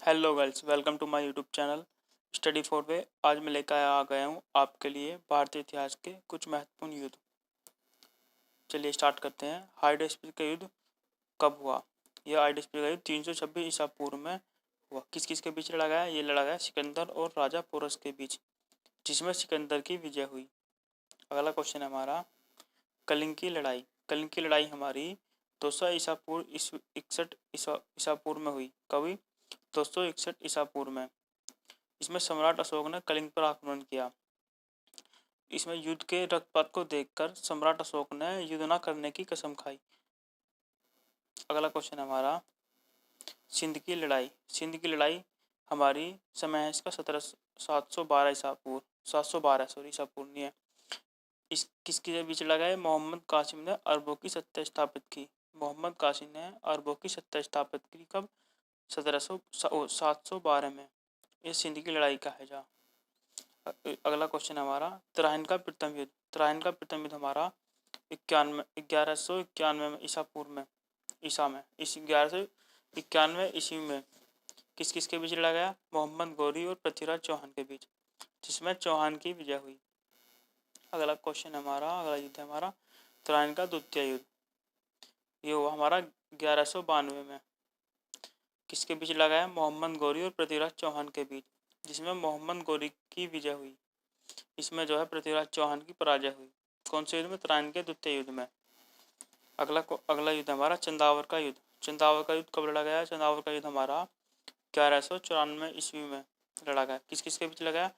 Hello girls, welcome to my YouTube channel study for way. आज मैं लेकर आ गया हूँ आपके लिए भारतीय इतिहास के कुछ महत्वपूर्ण युद्ध। चलिए स्टार्ट करते हैं। हाइडेस्पियर का युद्ध कब हुआ? यह हाइडेस्पियर का युद्ध 326 ईसा पूर्व में हुआ। किस किस के बीच लड़ा गया? ये लड़ा गया सिकंदर और राजा पोरस के बीच, जिसमें सिकंदर की विजय हुई। अगला क्वेश्चन है हमारा, कलिंग की लड़ाई। कलिंग की लड़ाई हमारी 200 ईसा पूर्व 61 ईसा पूर्व में हुई। कभी 261 ईसा पूर्व में। इसमें सम्राट अशोक ने कलिंग पर आक्रमण किया। इसमें युद्ध के रक्तपात को देखकर सम्राट अशोक ने युद्ध न करने की कसम खाई। अगला क्वेश्चन हमारा, सिंध की लड़ाई। सिंध की लड़ाई हमारी समय है इसका 712 ईसा पूर्व 712 ईसा पूर्व नहीं है। इस किसके बीच लड़ा है? मोहम्मद कासिम ने अरबों की सत्ता स्थापित की। मोहम्मद कासिम ने अरबों की सत्ता स्थापित की कब? 712 में। ये सिंध की लड़ाई का है। जा अगला क्वेश्चन हमारा, त्राइन का प्रथम युद्ध। त्राइन का प्रथम युद्ध हमारा 1191 में ईसा पूर्व में ईसा में इस 1191 ईस्वी में किस किस के बीच लड़ा गया? मोहम्मद गौरी और पृथ्वीराज चौहान के बीच, जिसमें चौहान की विजय हुई। अगला क्वेश्चन अगला युद्ध है हमारा त्राइन का द्वितीय युद्ध। ये हुआ हमारा 1192 में। किसके बीच लड़ा गया? मोहम्मद गौरी और पृथ्वीराज चौहान के बीच, जिसमें मोहम्मद गौरी की विजय हुई। इसमें जो है पृथ्वीराज चौहान की पराजय हुई। कौन से युद्ध में? त्राइन के द्वितीय युद्ध में। अगला युद्ध हमारा चंदावर का युद्ध। चंदावर का युद्ध कब लड़ा गया? चंदावर का युद्ध हमारा 1194 ईस्वी में लड़ा गया। किस किस के बीच लड़ा गया?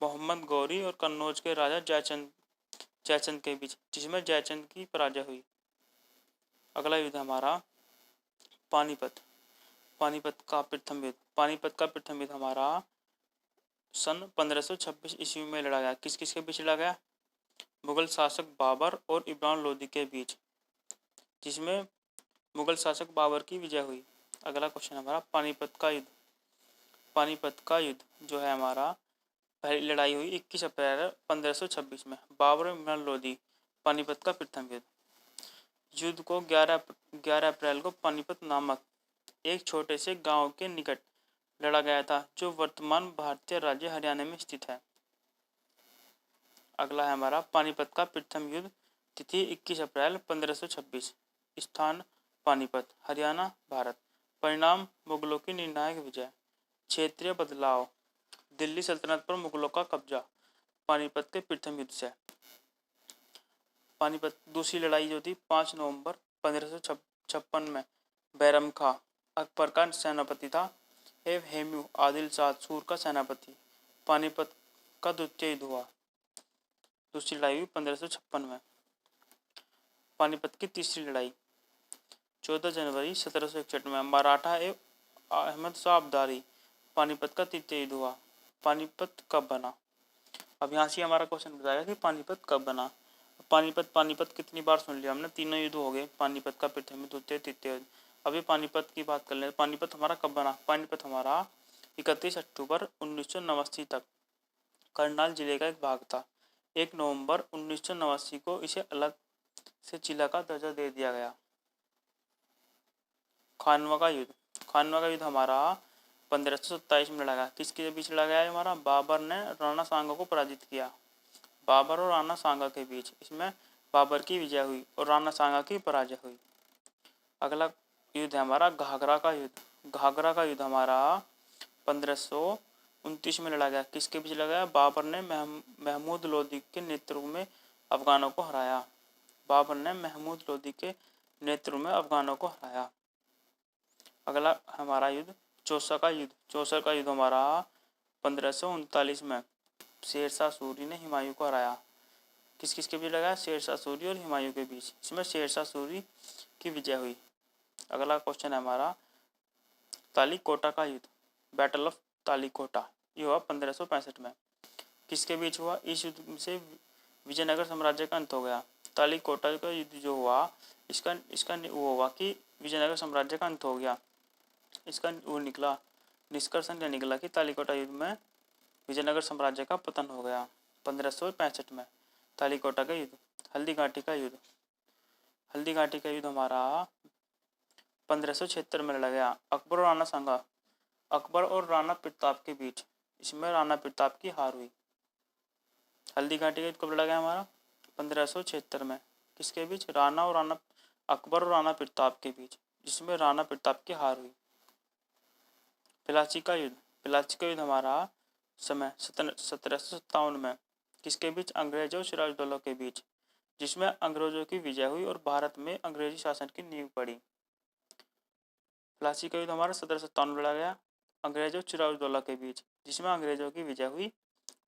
मोहम्मद गौरी और कन्नौज के राजा जयचंद के बीच, जिसमें जयचंद की पराजय हुई। अगला युद्ध हमारा पानीपत। पानीपत का प्रथम युद्ध हमारा सन 1526 ईस्वी में लड़ा गया। किस किस के बीच लड़ा गया? मुगल शासक बाबर और इब्राहिम लोदी के बीच, जिसमें मुगल शासक बाबर की विजय हुई। अगला क्वेश्चन हमारा पानीपत का युद्ध। पानीपत का युद्ध जो है हमारा, पहली लड़ाई हुई 21 अप्रैल 1526 में। बाबर और इब्राहिम लोदी, पानीपत का प्रथम युद्ध। युद्ध को 11 अप्रैल को पानीपत नामक एक छोटे से गांव के निकट लड़ा गया था, जो वर्तमान भारतीय राज्य हरियाणा में स्थित है। अगला है हमारा पानीपत का प्रथम युद्ध। तिथि 21 अप्रैल 1526। स्थान पानीपत, हरियाणा, भारत। परिणाम मुगलों की निर्णायक विजय। क्षेत्रीय बदलाव, दिल्ली सल्तनत पर मुगलों का कब्जा। पानीपत के प्रथम युद्ध से। पानीपत दूसरी लड़ाई जो थी 5 नवंबर 1556 में। बैरम खां अकबर का सेनापति था एवं हेमू आदिल शाह सूर का सेनापति। पानीपत का द्वितीय युद्ध हुआ। दूसरी लड़ाई हुई 1556 में। पानीपत की तीसरी लड़ाई 14 जनवरी 1761 में। मराठा एवं अहमद शाह अब्दाली। पानीपत का तृतीय युद्ध हुआ। पानीपत कब बना? अब यहाँ से हमारा क्वेश्चन बताएगा कि पानीपत कब बना। पानीपत कितनी बार सुन लिया हमने? तीनों युद्ध हो गए, पानीपत का प्रथम युद्ध, द्वितीय, तृतीय युद्ध। अभी पानीपत की बात कर ले। पानीपत हमारा कब बना? पानीपत हमारा 31 अक्टूबर 1989 तक करनाल जिले का एक भाग था। 1 नवंबर 1989 को इसे अलग से जिला का दर्जा दे दिया गया। खानवा का युद्ध। खानवा का युद्ध हमारा 1527 में लड़ा गया। किसके बीच लड़ा गया है? हमारा बाबर ने राणा सांगा को पराजित किया। बाबर और राणा सांगा के बीच, इसमें बाबर की विजय हुई और राणा सांगा की पराजय हुई। अगला युद्ध है हमारा घाघरा का युद्ध। घाघरा का युद्ध हमारा 1529 में लड़ा गया। किसके बीच लड़ा गया? बाबर ने महमूद लोदी के नेतृत्व में अफगानों को हराया। बाबर ने महमूद लोदी के नेतृत्व में अफगानों को हराया। अगला हमारा युद्ध चौसा का युद्ध। चौसा का युद्ध हमारा 1539 में शेरशाह सूरी ने हुमायूं को हराया। किस किस के बीच लगा? शेरशाह सूरी और हुमायूं के बीच, इसमें शेरशाह सूरी की विजय हुई। अगला क्वेश्चन है हमारा तालीकोटा का युद्ध। बैटल ऑफ तालीकोटा, ये हुआ 1565 में। किसके बीच हुआ? इस युद्ध से विजयनगर साम्राज्य का अंत हो गया। तालीकोटा का युद्ध जो हुआ, इसका वो हुआ कि विजयनगर साम्राज्य का अंत हो गया। इसका वो निकला, निष्कर्ष यह निकला कि तालीकोटा युद्ध में विजयनगर साम्राज्य का पतन हो गया 1565 में। तालीकोटा का युद्ध। हल्दी घाटी का युद्ध। हल्दी घाटी का युद्ध हमारा 1576 में लड़ा गया। अकबर और राणा सांगा अकबर और राणा प्रताप के बीच, इसमें राणा प्रताप की हार हुई। हल्दी घाटी का युद्ध कब लड़ा गया हमारा? 1576 में। किसके बीच? अकबर और राणा प्रताप के बीच, जिसमें राणा प्रताप की हार हुई। प्लासी का युद्ध हमारा समय 1757 में। किसके बीच? अंग्रेजों और सिराजदौला के बीच, जिसमें अंग्रेजों की विजय हुई और भारत में अंग्रेजी शासन की नींव पड़ी। प्लासी का युद्ध हमारा 1757 में लड़ा गया अंग्रेजों और सिराजदौला के बीच, जिसमें अंग्रेजों की विजय हुई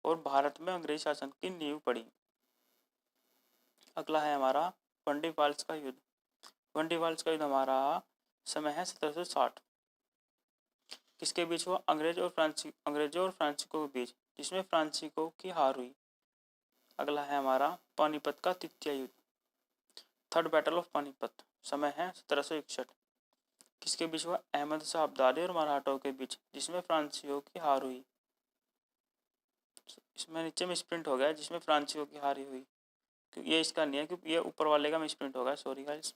और भारत में अंग्रेजी शासन की नींव पड़ी। अगला है हमारा वंडीवाल्स का युद्ध। वंडीवाल्स का युद्ध हमारा समय है 1760। किसके बीच हुआ? अंग्रेजों और फ्रांसीसियों के बीच, जिसमें फ्रांसीसियों की हार हुई। अगला है हमारा पानीपत का तृतीय युद्ध, थर्ड बैटल ऑफ पानीपत, समय है 1761। किसके बीच हुआ? अहमद शाह अब्दाली और मराठों के बीच, जिसमें फ्रांसीसियों की हार हुई। इसमें नीचे में स्प्रिंट हो गया, जिसमें फ्रांसीसियों की हार हुई, ये इसका नहीं है क्योंकि ये ऊपर वाले का मिसप्रिंट होगा, सॉरी गाइस।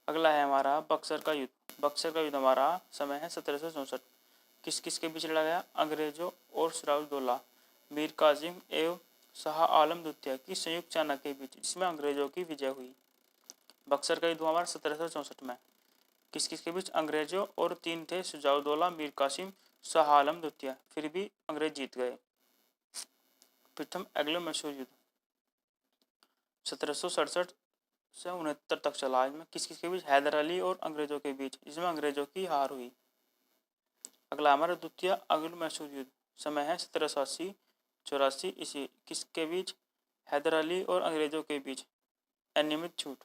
अगला है हमारा बक्सर का युद्ध। बक्सर का युद्ध हमारा समय है 1764। किस किस के बीच लड़ा गया? अंग्रेजों और सिराजदौला, मीर कासिम एवं शाह आलम द्वितीय की संयुक्त सेना के बीच, जिसमें अंग्रेजों की विजय हुई। बक्सर का युद्ध हमारा 1764 में। किस किस के बीच? अंग्रेजों और तीन थे, सिराजदौला, मीर कासिम, शाह आलम द्वितीय, फिर भी अंग्रेज जीत गए। प्रथम एंग्लो मैसूर युद्ध 1767 से 69 तक चला। इसमें किस किस के बीच? हैदर अली और अंग्रेजों के बीच, जिसमें अंग्रेजों की हार हुई। अगला हमारा द्वितीय एंग्लो मैसूर युद्ध, समय है 1784 ईस्वी। किसके बीच? हैदर अली और अंग्रेजों के बीच, अनियमित छूट।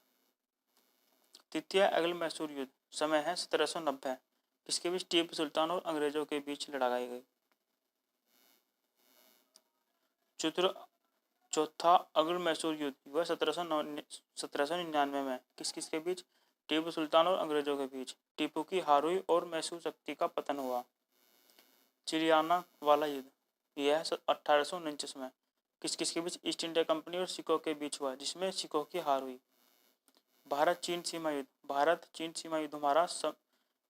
तृतीय एंग्लो मैसूर युद्ध, समय है 1790। किसके बीच? टीपू सुल्तान और अंग्रेजों के बीच लड़ाई गई। चौथा एंग्लो मैसूर युद्ध हुआ 1799 में। किस किस के बीच? टीपू सुल्तान और अंग्रेजों के बीच, टीपू की हार हुई और मैसूर शक्ति का पतन हुआ। चिड़ियाना वाला युद्ध, यह 1849 में। किस किस के बीच? ईस्ट इंडिया कंपनी और सिखों के बीच हुआ, जिसमें सिखों की हार हुई। भारत चीन सीमा युद्ध हमारा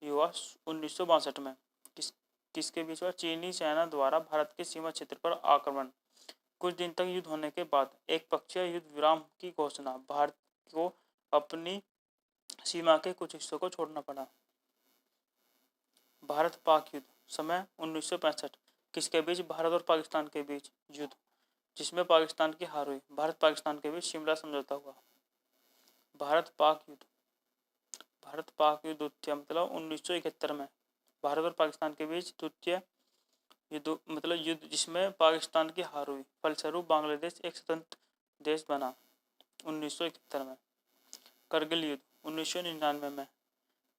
हुआ 1962 में। किसके बीच हुआ? चीनी सेना द्वारा भारत के सीमा क्षेत्र पर आक्रमण। कुछ दिन तक युद्ध होने के बाद एक पक्षीय युद्ध विराम की घोषणा, भारत को अपनी सीमा के कुछ हिस्सों को छोड़ना पड़ा। भारत पाक युद्ध, समय 1965। किसके बीच? भारत और पाकिस्तान के बीच युद्ध, जिसमें पाकिस्तान की हार हुई। भारत पाकिस्तान के बीच शिमला समझौता हुआ। भारत पाक युद्ध द्वितीय मतलब 1971 में। भारत और पाकिस्तान के बीच द्वितीय युद्ध जिसमें पाकिस्तान की हार हुई, फलस्वरूप बांग्लादेश एक स्वतंत्र देश बना 1971 में। करगिल युद्ध 1999 में।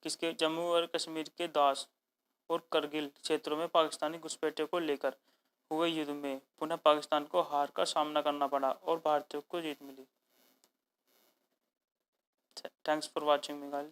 किसके? जम्मू और कश्मीर के द्रास और करगिल क्षेत्रों में पाकिस्तानी घुसपैठियों को लेकर हुए युद्ध में पुनः पाकिस्तान को हार का सामना करना पड़ा और भारतीयों को जीत मिली। Thanks for watching me guys.